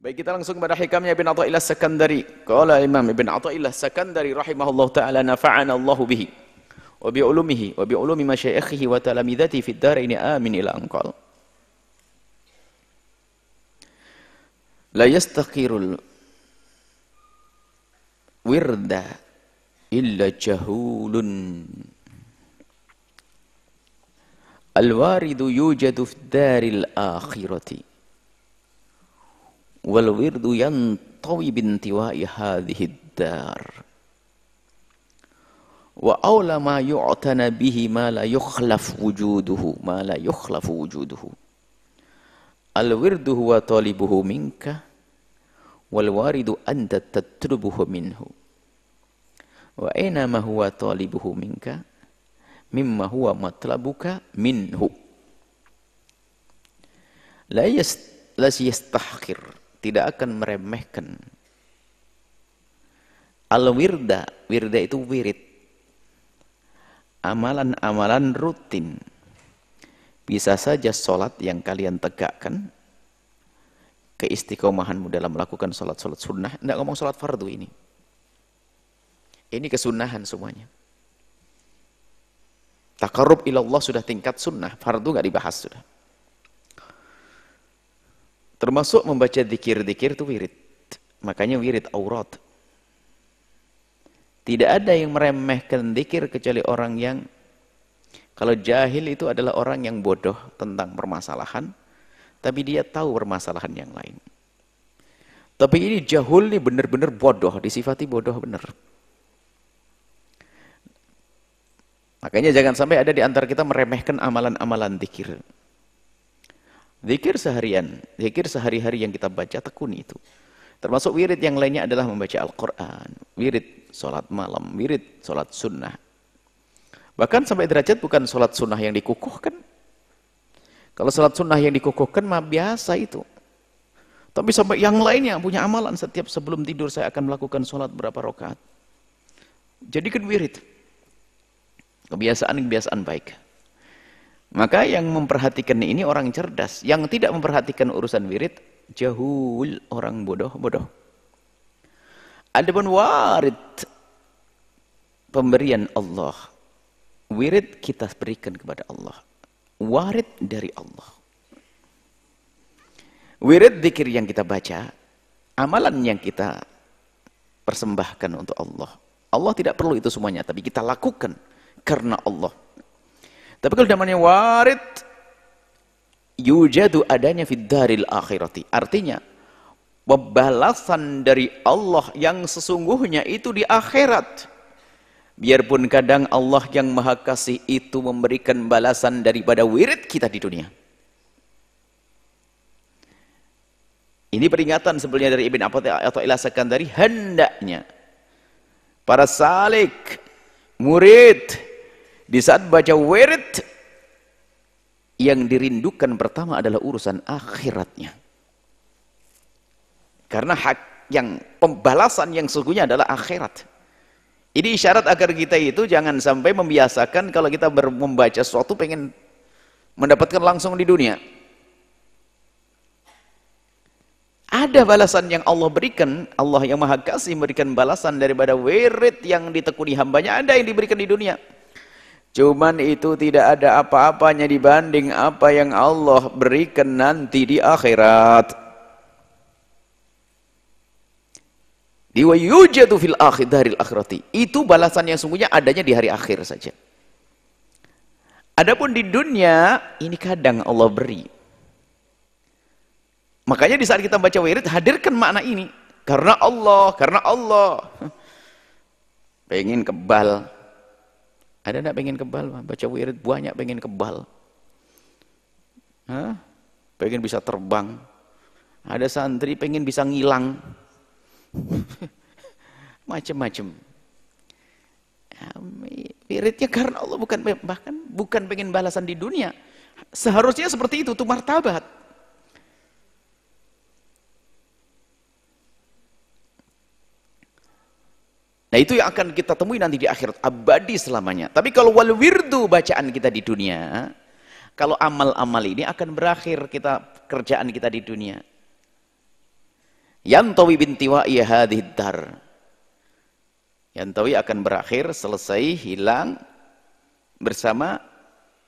Baik, kita langsung pada hikamnya Ibn Athaillah Sakandari. Qala Imam Ibn Athaillah Sakandari rahimahullah ta'ala nafa'ana Allahu bihi wa bi ulumihi wa bi ulumi masyayikhihi wa talamidati fid daraini amin ila anqal. La yastaqirul wirda illa jahulun. Al-waridu yujadu fid daril akhirati. Wal wirdu yantawi bintiwa'i hadhihi ad-dar. Wa awla ma yu'tana bihi ma la yukhlaf wujuduhu, Al wirdu huwa talibuhu minka wal waridu anta tatlubuhu minhu. Wa aina ma huwa talibuhu minka mimma huwa matlabuka minhu. La yastahqir, tidak akan meremehkan al-wirda. Wirda itu wirid, amalan-amalan rutin. Bisa saja sholat yang kalian tegakkan, keistiqomahanmu dalam melakukan sholat-sholat sunnah. Tidak ngomong sholat fardu ini. Ini kesunahan semuanya. Taqarrub ilallah sudah tingkat sunnah, fardu nggak dibahas sudah. Termasuk membaca zikir-zikir itu wirid. Makanya wirid aurat. Tidak ada yang meremehkan zikir kecuali orang yang, kalau jahil itu adalah orang yang bodoh tentang permasalahan, tapi dia tahu permasalahan yang lain. Tapi ini jahul ini benar-benar bodoh, disifati bodoh benar. Makanya jangan sampai ada di antara kita meremehkan amalan-amalan zikir. Zikir seharian, zikir sehari-hari yang kita baca, tekuni itu. Termasuk wirid yang lainnya adalah membaca Al-Quran, wirid sholat malam, wirid sholat sunnah. Bahkan sampai derajat bukan sholat sunnah yang dikukuhkan. Kalau sholat sunnah yang dikukuhkan mah biasa itu. Tapi sampai yang lainnya punya amalan, setiap sebelum tidur saya akan melakukan sholat berapa rakaat. Jadikan wirid. Kebiasaan-kebiasaan baik. Maka yang memperhatikan ini orang cerdas. Yang tidak memperhatikan urusan wirid, jahul, orang bodoh-bodoh. Adapun warid, pemberian Allah. Wirid kita berikan kepada Allah. Warid dari Allah. Wirid zikir yang kita baca, amalan yang kita persembahkan untuk Allah. Allah tidak perlu itu semuanya, tapi kita lakukan karena Allah. Tapi kalau namanya warid, yujadu adanya fid daril akhirati. Artinya, pembalasan dari Allah yang sesungguhnya itu di akhirat. Biarpun kadang Allah yang Maha Kasih itu memberikan balasan daripada wirid kita di dunia. Ini peringatan sebenarnya dari Ibn Athaillah Sakandari, hendaknya para salik, murid, di saat baca wirid, yang dirindukan pertama adalah urusan akhiratnya. Karena hak yang pembalasan yang sesungguhnya adalah akhirat. Ini isyarat agar kita itu jangan sampai membiasakan kalau kita membaca sesuatu pengen mendapatkan langsung di dunia. Ada balasan yang Allah berikan, Allah yang Maha Kasih memberikan balasan daripada wirid yang ditekuni hambanya, ada yang diberikan di dunia. Cuman itu tidak ada apa-apanya dibanding apa yang Allah berikan nanti di akhirat. Wa yujadu fil daril akhirati. Itu balasan yang sungguhnya adanya di hari akhir saja. Adapun di dunia, ini kadang Allah beri. Makanya di saat kita baca wirid, hadirkan makna ini. Karena Allah. Pengen kebal. Ada enggak pengen kebal? Baca wirid banyak pengen kebal. Hah? Pengen bisa terbang. Ada santri pengen bisa ngilang. Macam-macam. Wiridnya karena Allah, bukan pengen balasan di dunia. Seharusnya seperti itu martabat. Nah itu yang akan kita temui nanti di akhirat, abadi selamanya. Tapi kalau wal wirdu, bacaan kita di dunia, kalau amal-amal ini akan berakhir, kerjaan kita di dunia. Yantawi bintiwa'i hadhid dar. Yantawi akan berakhir, selesai, hilang bersama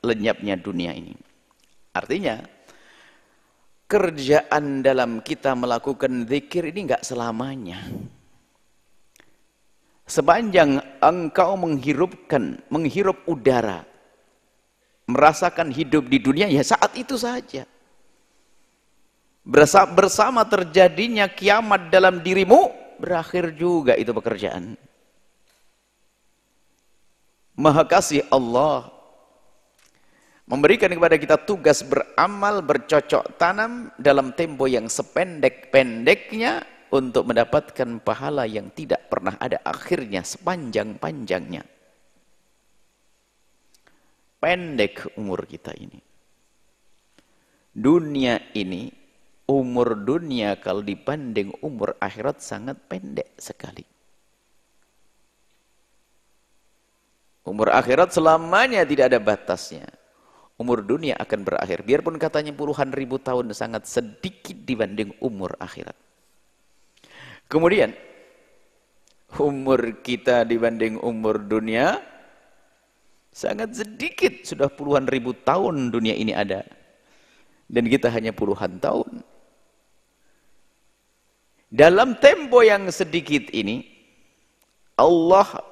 lenyapnya dunia ini. Artinya, kerjaan dalam kita melakukan zikir ini enggak selamanya. Sepanjang engkau menghirup udara, merasakan hidup di dunia, ya saat itu saja. Bersama terjadinya kiamat dalam dirimu, berakhir juga itu pekerjaan. Maha Kasih Allah memberikan kepada kita tugas beramal, bercocok tanam dalam tempo yang sependek-pendeknya untuk mendapatkan pahala yang tidak pernah ada akhirnya, sepanjang-panjangnya. Pendek umur kita ini. Dunia ini, umur dunia kalau dibanding umur akhirat sangat pendek sekali. Umur akhirat selamanya tidak ada batasnya. Umur dunia akan berakhir. Biarpun katanya puluhan ribu tahun, sangat sedikit dibanding umur akhirat. Kemudian, umur kita dibanding umur dunia, sangat sedikit. Sudah puluhan ribu tahun dunia ini ada. Dan kita hanya puluhan tahun. Dalam tempo yang sedikit ini, Allah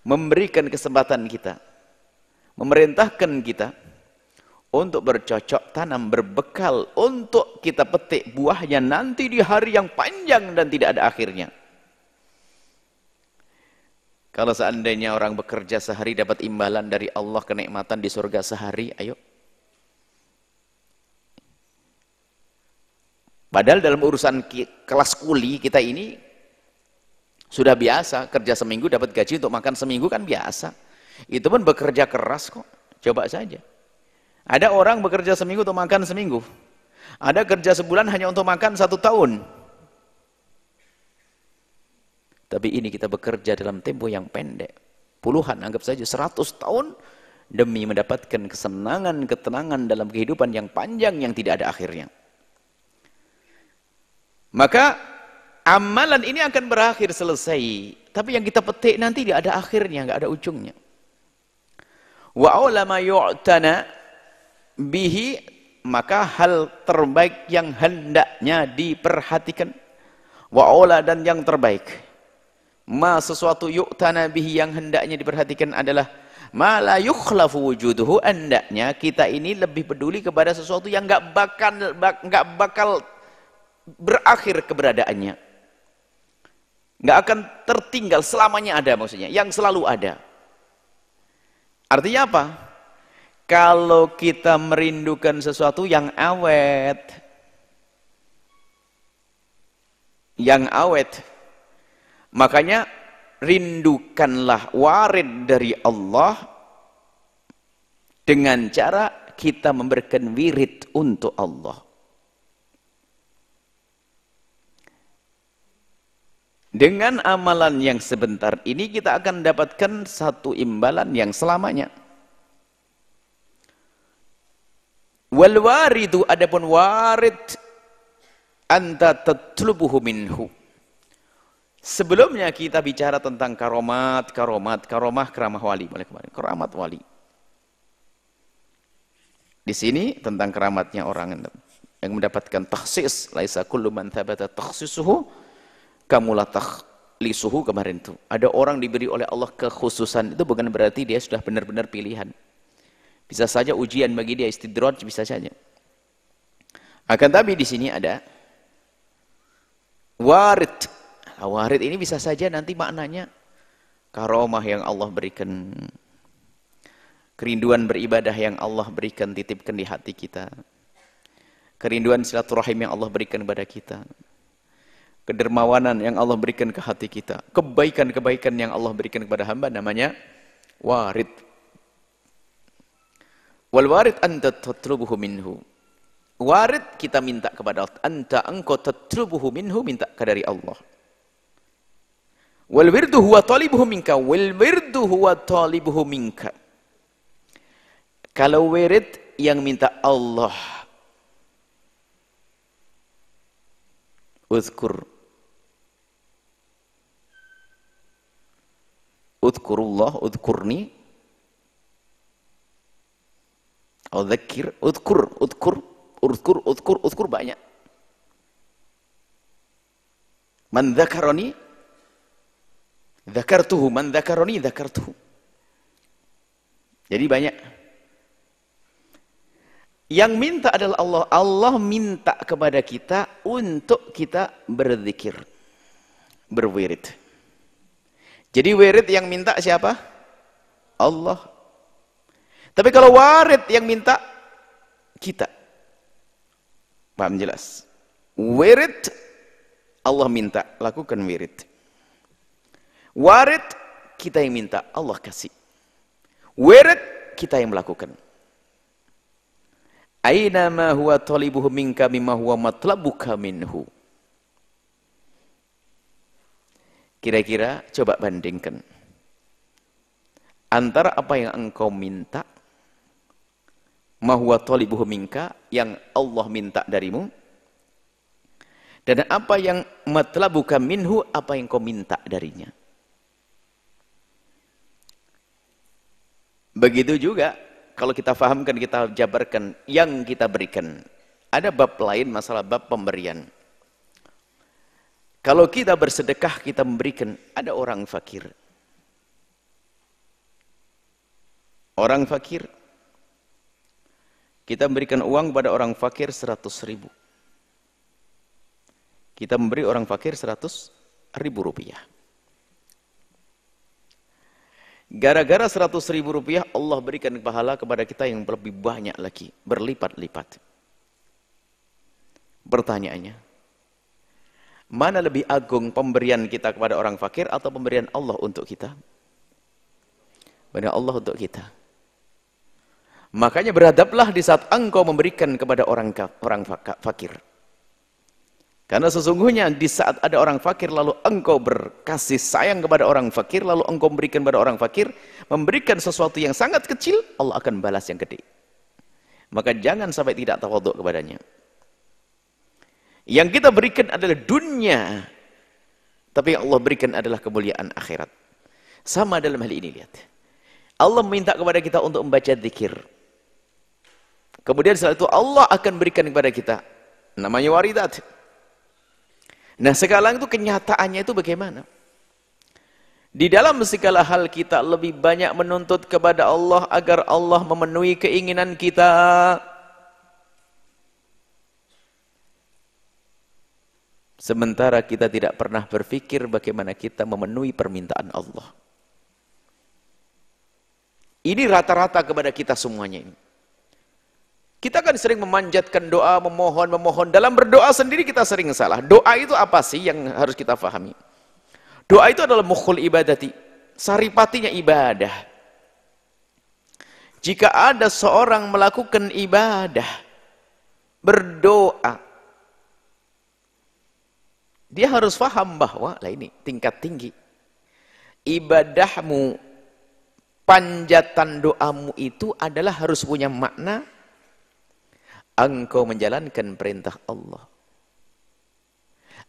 memberikan kesempatan kita, memerintahkan kita untuk bercocok tanam, berbekal untuk kita petik buahnya nanti di hari yang panjang dan tidak ada akhirnya. Kalau seandainya orang bekerja sehari dapat imbalan dari Allah, kenikmatan di surga sehari, ayo. Padahal dalam urusan kelas kuli kita ini sudah biasa, kerja seminggu dapat gaji untuk makan seminggu kan biasa. Itu pun bekerja keras kok. Coba saja. Ada orang bekerja seminggu untuk makan seminggu. Ada kerja sebulan hanya untuk makan 1 tahun. Tapi ini kita bekerja dalam tempo yang pendek. Puluhan, anggap saja 100 tahun demi mendapatkan kesenangan, ketenangan dalam kehidupan yang panjang yang tidak ada akhirnya. Maka amalan ini akan berakhir, selesai. Tapi yang kita petik nanti tidak ada akhirnya, nggak ada ujungnya. Wa ulama yu'tana bihi, maka hal terbaik yang hendaknya diperhatikan. Wa ula, dan yang terbaik. Ma sesuatu yu'tana bihi yang hendaknya diperhatikan adalah ma la yukhlafu wujuduhu, hendaknya kita ini lebih peduli kepada sesuatu yang nggak bakal berakhir keberadaannya. Nggak akan tertinggal, selamanya ada maksudnya, yang selalu ada. Artinya apa? Kalau kita merindukan sesuatu yang awet, makanya rindukanlah warid dari Allah dengan cara kita memberikan wirid untuk Allah. Dengan amalan yang sebentar ini kita akan dapatkan satu imbalan yang selamanya. Wal waridu, adapun warid, anta tatlubuhu minhu. Sebelumnya kita bicara tentang karomat, karamah wali. Keramat wali. Di sini tentang keramatnya orang yang mendapatkan takhsis. Laisa kullu man thabata takhsisuhu kamulah takhlisuhu, kemarin itu. Ada orang diberi oleh Allah kekhususan, itu bukan berarti dia sudah benar-benar pilihan. Bisa saja ujian bagi dia, istidraj, bisa saja. Akan tapi di sini ada warid. Warid ini bisa saja nanti maknanya karomah yang Allah berikan, kerinduan beribadah yang Allah berikan, titipkan di hati kita, kerinduan silaturahim yang Allah berikan kepada kita, kedermawanan yang Allah berikan ke hati kita, kebaikan-kebaikan yang Allah berikan kepada hamba, namanya warid. Wal warid anta tatlubuhu minhu. Warid kita minta kepada Allah. Anta engkau tatlubuhu minhu, minta dari Allah. Wal wirdu huwa talibuhu minka. Wal wirdu huwa talibuhu minka. Kalau wirid yang minta Allah, Uzkur. Uzkurullah, uzkurni. Udzakir, uzkur banyak. Man dzakarani, dzakartuhu, man dzakarani, dzakartuhu. Jadi banyak. Yang minta adalah Allah. Allah minta kepada kita untuk kita berzikir, berwirid. Jadi wirid yang minta siapa? Allah. Tapi kalau warid yang minta kita. Paham jelas? Wirid Allah minta, lakukan wirid. Warid kita yang minta, Allah kasih. Wirid kita yang melakukan. Aina ma huwa talibuhu minka mimma huwa matlabuka minhu. Kira-kira coba bandingkan antara apa yang engkau minta, ma huwa talibuhu minka, yang Allah minta darimu, dan apa yang matlabuka minhu, apa yang kau minta darinya. Begitu juga kalau kita fahamkan, kita jabarkan yang kita berikan. Ada bab lain, masalah bab pemberian. Kalau kita bersedekah, kita memberikan, ada orang fakir. Orang fakir, kita memberikan uang pada orang fakir 100.000. Kita memberi orang fakir 100.000 rupiah. Gara-gara 100.000 rupiah, Allah berikan pahala kepada kita yang lebih banyak lagi, berlipat-lipat. Pertanyaannya, mana lebih agung pemberian kita kepada orang fakir atau pemberian Allah untuk kita? Pemberian Allah untuk kita. Makanya beradablah di saat engkau memberikan kepada orang fakir. Karena sesungguhnya di saat ada orang fakir lalu engkau berkasih sayang kepada orang fakir, lalu engkau memberikan kepada orang fakir, memberikan sesuatu yang sangat kecil, Allah akan balas yang gede. Maka jangan sampai tidak tawadhu kepadanya. Yang kita berikan adalah dunia, tapi yang Allah berikan adalah kemuliaan akhirat. Sama dalam hal ini, lihat. Allah minta kepada kita untuk membaca zikir. Kemudian setelah itu Allah akan berikan kepada kita, namanya waridat. Nah sekarang itu kenyataannya itu bagaimana? Di dalam segala hal kita lebih banyak menuntut kepada Allah agar Allah memenuhi keinginan kita. Sementara kita tidak pernah berpikir bagaimana kita memenuhi permintaan Allah. Ini rata-rata kepada kita semuanya ini. Kita kan sering memanjatkan doa, memohon. Dalam berdoa sendiri kita sering salah. Doa itu apa sih yang harus kita pahami? Doa itu adalah mukhul ibadati, saripatinya ibadah. Jika ada seorang melakukan ibadah, berdoa, dia harus paham bahwa, lah ini tingkat tinggi. Ibadahmu, panjatan doamu itu adalah harus punya makna. Engkau menjalankan perintah Allah.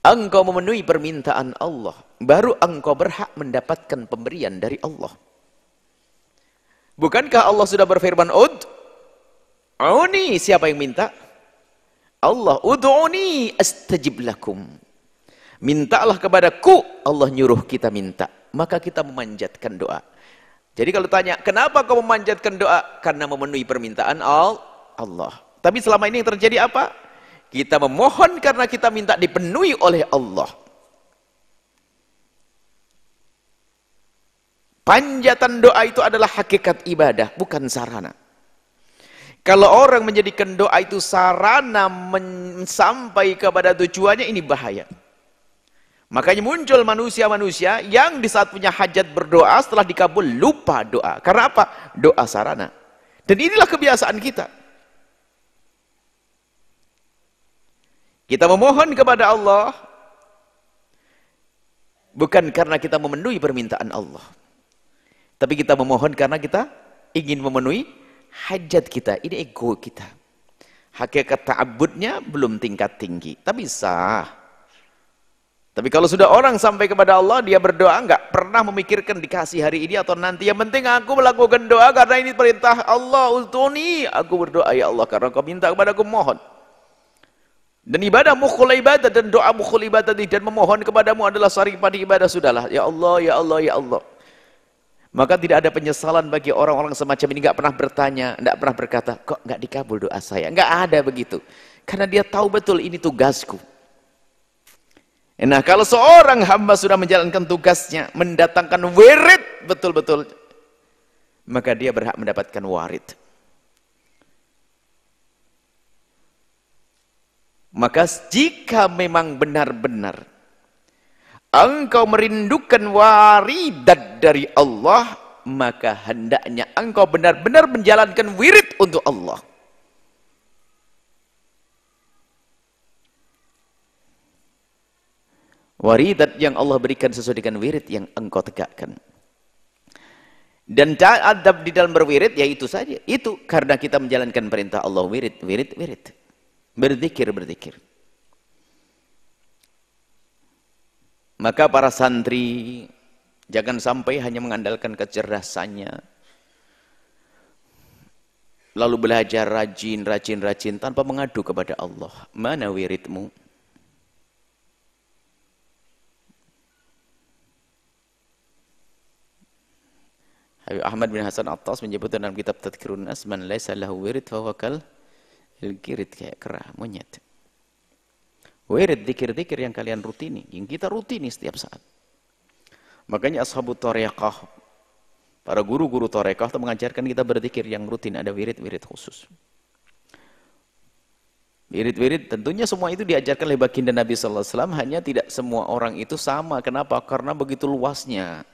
Engkau memenuhi permintaan Allah. Baru engkau berhak mendapatkan pemberian dari Allah. Bukankah Allah sudah berfirman, Ud'uni, siapa yang minta? Allah, Ud'uni astajib lakum. Mintalah kepadaku, Allah nyuruh kita minta. Maka kita memanjatkan doa. Jadi kalau tanya, kenapa kau memanjatkan doa? Karena memenuhi permintaan Allah. Tapi selama ini yang terjadi apa? Kita memohon karena kita minta dipenuhi oleh Allah. Panjatan doa itu adalah hakikat ibadah, bukan sarana. Kalau orang menjadikan doa itu sarana sampai kepada tujuannya, ini bahaya. Makanya muncul manusia-manusia yang di saat punya hajat berdoa, setelah dikabul lupa doa. Karena apa? Doa sarana. Dan inilah kebiasaan kita. Kita memohon kepada Allah bukan karena kita memenuhi permintaan Allah. Tapi kita memohon karena kita ingin memenuhi hajat kita. Ini ego kita. Hakikat ta'abbudnya belum tingkat tinggi. Tapi sah. Tapi kalau sudah orang sampai kepada Allah, dia berdoa enggak pernah memikirkan dikasih hari ini atau nanti. Yang penting aku melakukan doa karena ini perintah Allah ultuni. Aku berdoa, ya Allah, karena kau minta kepada aku, mohon. Dan ibadah mukhul ibadah, dan doa mukhul ibadah dan memohon kepadamu adalah saripati ibadah. Sudahlah, ya Allah, ya Allah, ya Allah. Maka tidak ada penyesalan bagi orang-orang semacam ini. Enggak pernah bertanya, enggak pernah berkata, kok enggak dikabul doa saya. Enggak ada begitu. Karena dia tahu betul ini tugasku. Nah, kalau seorang hamba sudah menjalankan tugasnya, mendatangkan wirid betul-betul, maka dia berhak mendapatkan warid. Maka jika memang benar-benar engkau merindukan waridat dari Allah, maka hendaknya engkau benar-benar menjalankan wirid untuk Allah. Waridat yang Allah berikan sesuai dengan wirid yang engkau tegakkan. Dan adab di dalam berwirid, ya itu saja. Itu karena kita menjalankan perintah Allah, wirid, wirid, wirid. Berzikir, berzikir. Maka para santri jangan sampai hanya mengandalkan kecerdasannya, lalu belajar rajin, rajin, rajin tanpa mengadu kepada Allah. Mana wiridmu? Habib Ahmad bin Hasan Attas menyebutkan dalam kitab Tadhkirun Nas, man laisa lahu wirid fa huwa kal kirid, kayak kera, monyet. Wirid, zikir-zikir yang kalian rutini, yang kita rutini setiap saat. Makanya ashabut thariqah, para guru-guru thariqah itu mengajarkan kita berzikir yang rutin, ada wirid-wirid khusus. Wirid-wirid tentunya semua itu diajarkan oleh baginda Nabi sallallahu alaihi wasallam, hanya tidak semua orang itu sama. Kenapa? Karena begitu luasnya.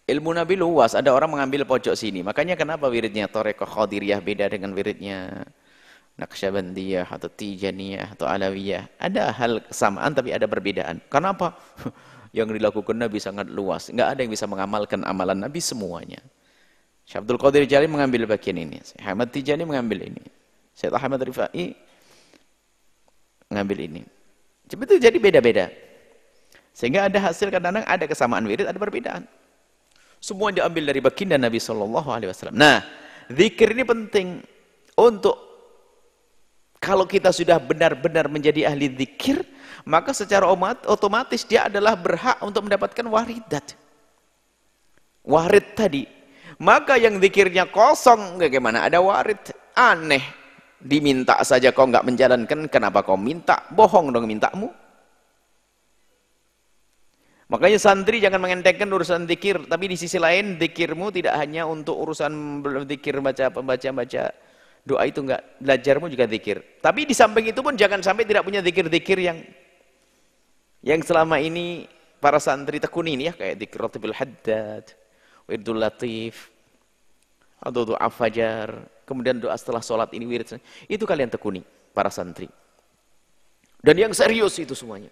Ilmu Nabi luas, ada orang mengambil pojok sini. Makanya kenapa wiridnya Thariqah Qadiriyah beda dengan wiridnya Naqsyabandiyah atau Tijaniyah atau Alawiyah. Ada hal kesamaan tapi ada perbedaan. Kenapa? Yang dilakukan Nabi sangat luas. Enggak ada yang bisa mengamalkan amalan Nabi semuanya. Syekh Abdul Qadir Jali mengambil bagian ini. Syekh Ahmad Tijani mengambil ini. Syekh Ahmad Rifai mengambil ini. Itu jadi beda-beda. Sehingga ada hasil kadang-kadang ada kesamaan wirid, ada perbedaan. Semua diambil dari baginda Nabi Shallallahu Alaihi Wasallam. Nah, zikir ini penting untuk kalau kita sudah benar-benar menjadi ahli zikir, maka secara otomatis dia adalah berhak untuk mendapatkan waridat. Warid tadi. Maka yang zikirnya kosong, bagaimana ada warid? Aneh. Diminta saja kau nggak menjalankan, kenapa kau minta? Bohong dong mintamu. Makanya santri jangan mengentengkan urusan zikir, tapi di sisi lain zikirmu tidak hanya untuk urusan berzikir, baca doa itu enggak, belajarmu juga zikir. Tapi di samping itu pun jangan sampai tidak punya zikir-zikir yang selama ini para santri tekuni ini ya, kayak zikir Ratibul Haddad, Wirdul Latif, atau doa fajar, kemudian doa setelah sholat ini wirid. Itu kalian tekuni para santri. Dan yang serius itu semuanya.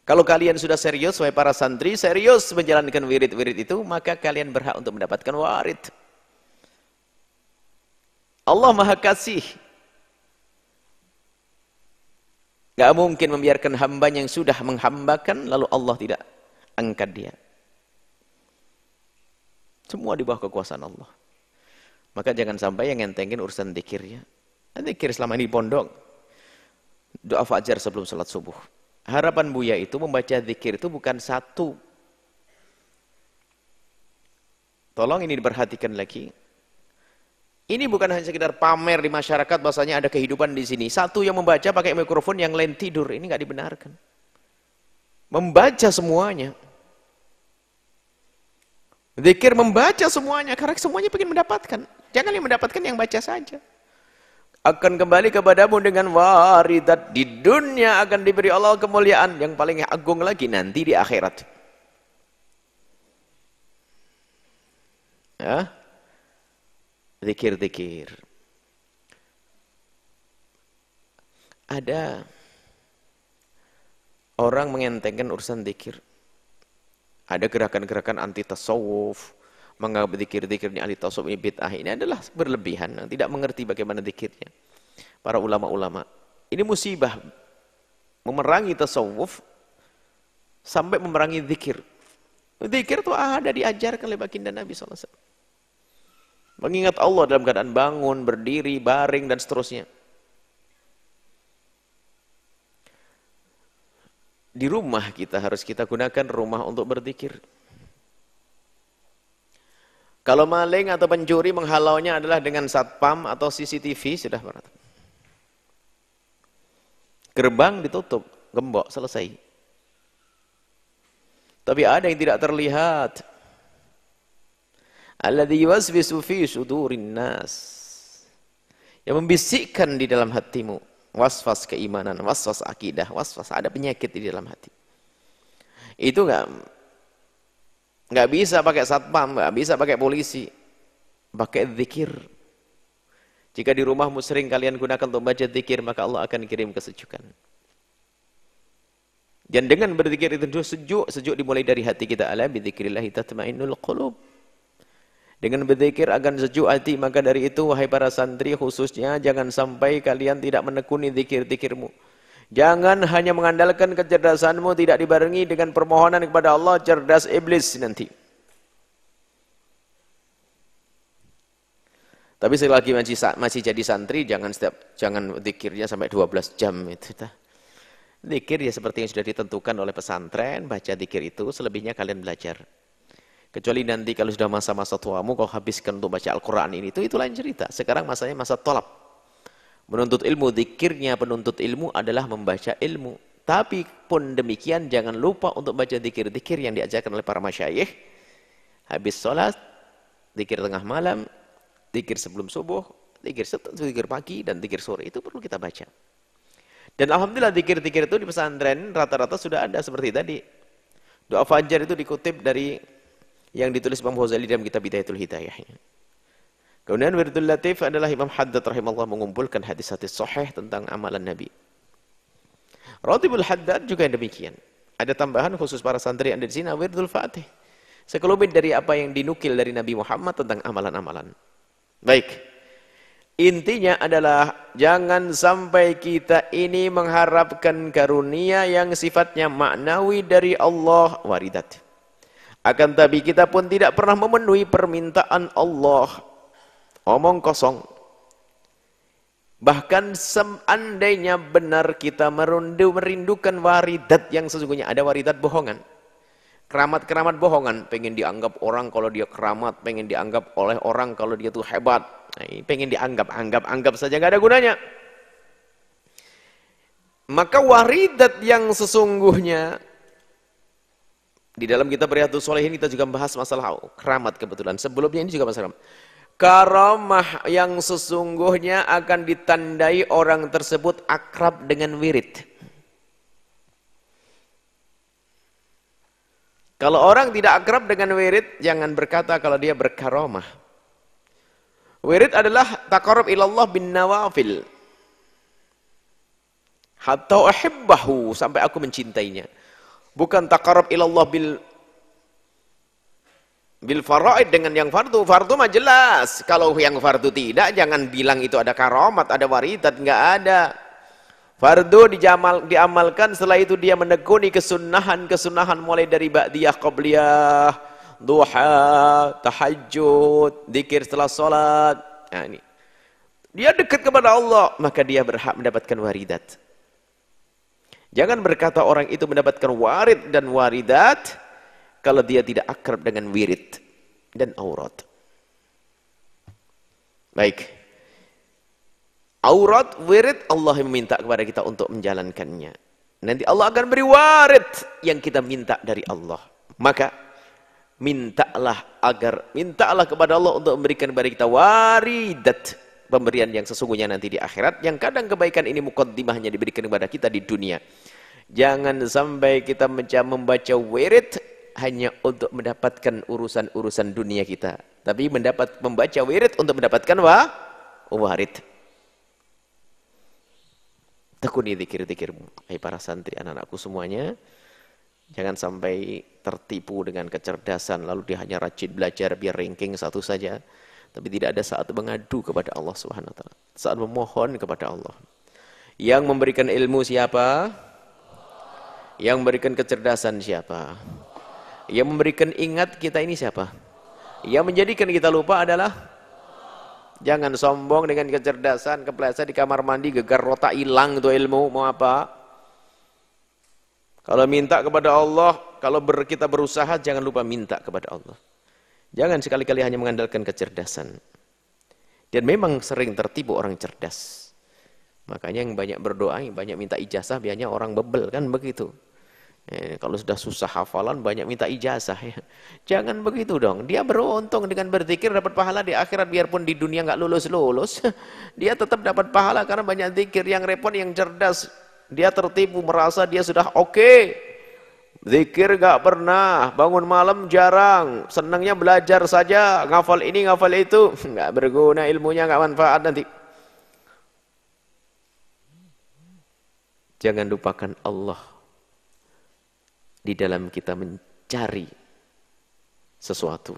Kalau kalian sudah serius, wahai para santri, serius menjalankan wirid-wirid itu, maka kalian berhak untuk mendapatkan warid. Allah Maha Kasih. Gak mungkin membiarkan hamba yang sudah menghambakan, lalu Allah tidak angkat dia. Semua di bawah kekuasaan Allah. Maka jangan sampai yang ngentengin urusan zikirnya. Zikir selama ini pondok. Doa fajar sebelum salat subuh. Harapan Buya itu membaca zikir itu bukan satu. Tolong ini diperhatikan lagi. Ini bukan hanya sekedar pamer di masyarakat bahwasanya ada kehidupan di sini. Satu yang membaca pakai mikrofon, yang lain tidur, ini nggak dibenarkan. Membaca semuanya. Zikir membaca semuanya, karena semuanya ingin mendapatkan. Jangan yang mendapatkan yang baca saja. Akan kembali kepadamu dengan waridat. Di dunia akan diberi Allah kemuliaan yang paling agung lagi nanti di akhirat. Ya. Zikir-zikir. Ada orang mengentengkan urusan zikir. Ada gerakan-gerakan anti tasawuf, menganggap zikir-zikirnya ahli tasawuf ini bid'ah. Ini adalah berlebihan, tidak mengerti bagaimana zikirnya para ulama-ulama. Ini musibah memerangi tasawuf sampai memerangi zikir. Zikir itu ada diajarkan oleh baginda Nabi SAW. Mengingat Allah dalam keadaan bangun, berdiri, baring, dan seterusnya. Di rumah harus kita gunakan rumah untuk berzikir. Kalau maling atau pencuri menghalaunya adalah dengan satpam atau CCTV, sudah berat. Gerbang ditutup, gembok, selesai. Tapi ada yang tidak terlihat. Alladzi yuwaswisu fi sudurin nas. Yang membisikkan di dalam hatimu. Was-was keimanan, was-was akidah, was-was ada penyakit di dalam hati. Itu nggak bisa pakai satpam, nggak bisa pakai polisi, pakai zikir. Jika di rumahmu sering kalian gunakan untuk baca zikir, maka Allah akan kirim kesejukan. Dan dengan berzikir itu sejuk dimulai dari hati kita. Ala bidzikrillahi tatma'innul qulub. Dengan berzikir akan sejuk hati, maka dari itu wahai para santri khususnya jangan sampai kalian tidak menekuni zikir-zikirmu. Jangan hanya mengandalkan kecerdasanmu tidak dibarengi dengan permohonan kepada Allah, cerdas iblis nanti. Tapi selagi masih jadi santri jangan zikirnya sampai 12 jam itu. Zikir ya seperti yang sudah ditentukan oleh pesantren, baca zikir itu, selebihnya kalian belajar. Kecuali nanti kalau sudah masa-masa tuamu kau habiskan untuk baca Al-Quran ini, itu lain cerita. Sekarang masanya masa tolab. Menuntut ilmu, zikirnya penuntut ilmu adalah membaca ilmu. Tapi pun demikian jangan lupa untuk baca zikir-zikir yang diajarkan oleh para masyayikh. Habis sholat, zikir tengah malam, zikir sebelum subuh, zikir pagi, dan zikir sore. Itu perlu kita baca. Dan alhamdulillah zikir-zikir itu di pesantren rata-rata sudah ada seperti tadi. Doa fajar itu dikutip dari yang ditulis Imam Ghazali dalam kitab Bidayatul Hidayah. Kemudian Wirdul Latif adalah Imam Haddad rahimahullah mengumpulkan hadis-hadis sahih tentang amalan Nabi. Ratibul Haddad juga demikian. Ada tambahan khusus para santri yang ada di sini, Wirdul Fatih. Sekelumit dari apa yang dinukil dari Nabi Muhammad tentang amalan-amalan. Baik. Intinya adalah jangan sampai kita ini mengharapkan karunia yang sifatnya maknawi dari Allah waridat. Akan tapi kita pun tidak pernah memenuhi permintaan Allah. Omong kosong. Bahkan seandainya benar kita merindukan waridat yang sesungguhnya, ada waridat bohongan. Keramat-keramat bohongan. Pengen dianggap orang kalau dia keramat. Pengen dianggap oleh orang kalau dia tuh hebat. Nah, pengen dianggap saja nggak ada gunanya. Maka waridat yang sesungguhnya, di dalam kitab Riyadhus Shalihin kita juga membahas masalah keramat kebetulan. Sebelumnya ini juga masalah karamah yang sesungguhnya akan ditandai orang tersebut akrab dengan wirid. Kalau orang tidak akrab dengan wirid, jangan berkata kalau dia berkaramah. Wirid adalah taqarrub ilallah bin nawafil. Hatta uhibbahu, sampai aku mencintainya. Bukan taqarrub ilallah bil faraid dengan yang fardu. Fardu mah jelas. Kalau yang fardu tidak, jangan bilang itu ada karamat, ada waridat, enggak ada. Fardu diamalkan, setelah itu dia menekuni kesunahan mulai dari ba'diyah, qabliyah, duha, tahajud, zikir setelah salat. Nah, ini. Dia dekat kepada Allah, maka dia berhak mendapatkan waridat. Jangan berkata orang itu mendapatkan warid dan waridat kalau dia tidak akrab dengan wirid dan aurat. Baik. Aurat, wirid, Allah yang meminta kepada kita untuk menjalankannya. Nanti Allah akan beri warid yang kita minta dari Allah. Maka mintalah kepada Allah untuk memberikan kepada kita waridat, pemberian yang sesungguhnya nanti di akhirat, yang kadang kebaikan ini muqaddimahnya diberikan kepada kita di dunia. Jangan sampai kita membaca wirid hanya untuk mendapatkan urusan-urusan dunia kita, tapi membaca wirid untuk mendapatkan warid. Tekuni zikir-zikirmu, hai para santri, anak-anakku semuanya. Jangan sampai tertipu dengan kecerdasan lalu dia hanya rajin belajar biar ranking satu saja. Tapi tidak ada saat mengadu kepada Allah Subhanahu wa taala. Saat memohon kepada Allah. Yang memberikan ilmu siapa? Yang memberikan kecerdasan siapa? Yang memberikan ingat kita ini siapa? Yang menjadikan kita lupa adalah, jangan sombong dengan kecerdasan, kepleset di kamar mandi, gegar rotak, hilang itu ilmu, mau apa? Kalau minta kepada Allah, kalau kita berusaha, jangan lupa minta kepada Allah. Jangan sekali-kali hanya mengandalkan kecerdasan. Dan memang sering tertipu orang cerdas. Makanya yang banyak berdoa, yang banyak minta ijazah, biasanya orang bebel, kan begitu. Kalau sudah susah hafalan, banyak minta ijazah. Ya. Jangan begitu dong. Dia beruntung dengan berzikir dapat pahala di akhirat, biarpun di dunia nggak lulus-lulus. Dia tetap dapat pahala karena banyak zikir. Yang repot, yang cerdas, dia tertipu, merasa dia sudah oke. Zikir nggak pernah, bangun malam jarang, senangnya belajar saja, ngafal ini, ngafal itu. Nggak berguna ilmunya, nggak manfaat nanti. Jangan lupakan Allah di dalam kita mencari sesuatu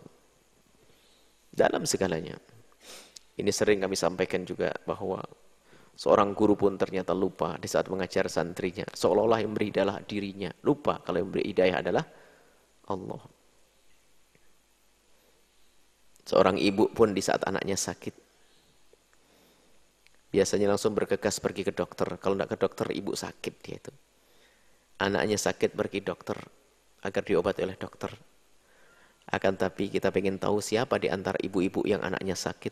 dalam segalanya. Ini sering kami sampaikan juga bahwa seorang guru pun ternyata lupa di saat mengajar santrinya, seolah-olah yang beri hidayah dirinya, lupa kalau yang beri hidayah adalah Allah. Seorang ibu pun di saat anaknya sakit, biasanya langsung bergegas pergi ke dokter. Kalau tidak ke dokter, ibu sakit dia itu. Anaknya sakit, pergi dokter agar diobati oleh dokter. Akan tapi kita ingin tahu siapa di antara ibu-ibu yang anaknya sakit,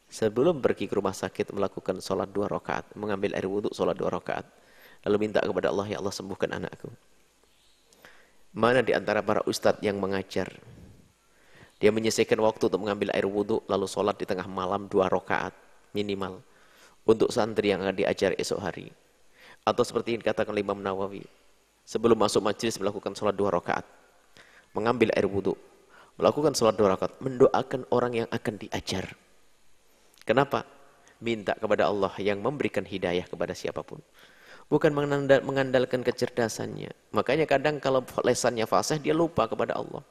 sebelum pergi ke rumah sakit melakukan sholat 2 rakaat, mengambil air wudhu, sholat 2 rakaat, lalu minta kepada Allah, ya Allah sembuhkan anakku. Mana di antara para ustadz yang mengajar, dia menyisihkan waktu untuk mengambil air wudhu, lalu sholat di tengah malam 2 rakaat minimal untuk santri yang akan diajar esok hari. Atau seperti yang dikatakan Imam Nawawi, sebelum masuk majelis melakukan sholat 2 rakaat, mengambil air wudhu, melakukan sholat 2 rakaat, mendoakan orang yang akan diajar. Kenapa? Minta kepada Allah yang memberikan hidayah kepada siapapun. Bukan mengandalkan kecerdasannya. Makanya kadang kalau lesannya fasih, dia lupa kepada Allah.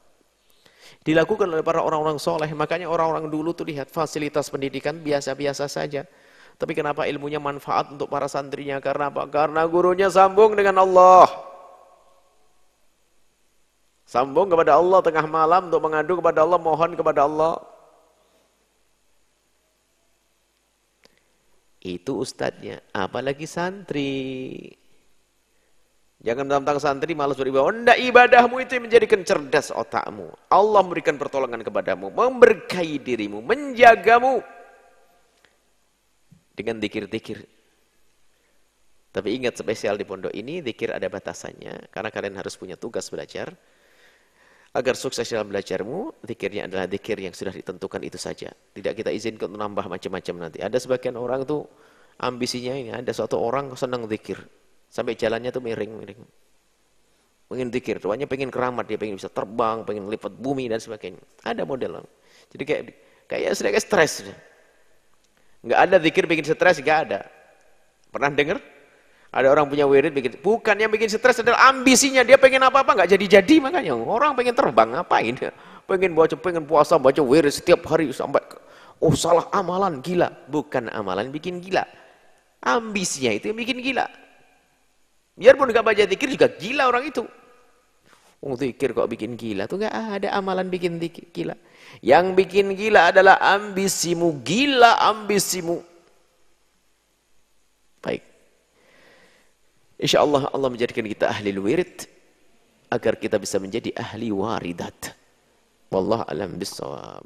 Dilakukan oleh para orang-orang soleh. Makanya orang-orang dulu tuh lihat fasilitas pendidikan biasa-biasa saja. Tapi kenapa ilmunya manfaat untuk para santrinya? Karena apa? Karena gurunya sambung dengan Allah. Sambung kepada Allah tengah malam untuk mengadu kepada Allah, mohon kepada Allah. Itu ustadznya, apalagi santri. Jangan tentang santri malas beribadah. Enggak, ibadahmu itu yang menjadikan cerdas otakmu. Allah memberikan pertolongan kepadamu, memberkahi dirimu, menjagamu dengan zikir-zikir. Tapi ingat, spesial di pondok ini zikir ada batasannya, karena kalian harus punya tugas belajar. Agar sukses dalam belajarmu, zikirnya adalah zikir yang sudah ditentukan itu saja. Tidak kita izinkan untuk nambah macam-macam nanti. Ada sebagian orang tuh ambisinya ini, ada suatu orang senang zikir. Sampai jalannya tuh miring-miring. Pengen zikir, tuanya pengen keramat, dia pengen bisa terbang, pengen lipat bumi dan sebagainya. Ada model. Jadi kayak sedikit stres. Nggak ada zikir bikin stres, nggak ada. Pernah dengar? Ada orang punya wirid bikin, bukan yang bikin stres adalah ambisinya, dia pengen apa-apa nggak jadi-jadi. Makanya orang pengen terbang, ngapain? Pengen baca, pengen puasa, baca wirid setiap hari sampai salah amalan, gila. Bukan amalan bikin gila, ambisinya itu yang bikin gila. Biarpun nggak baca zikir juga gila orang itu. Zikir kok bikin gila? Tuh nggak ada amalan bikin gila. Yang bikin gila adalah ambisimu, gila ambisimu. Baik. InsyaAllah Allah menjadikan kita ahli wirid agar kita bisa menjadi ahli waridat. Wallahu a'lam bissawab.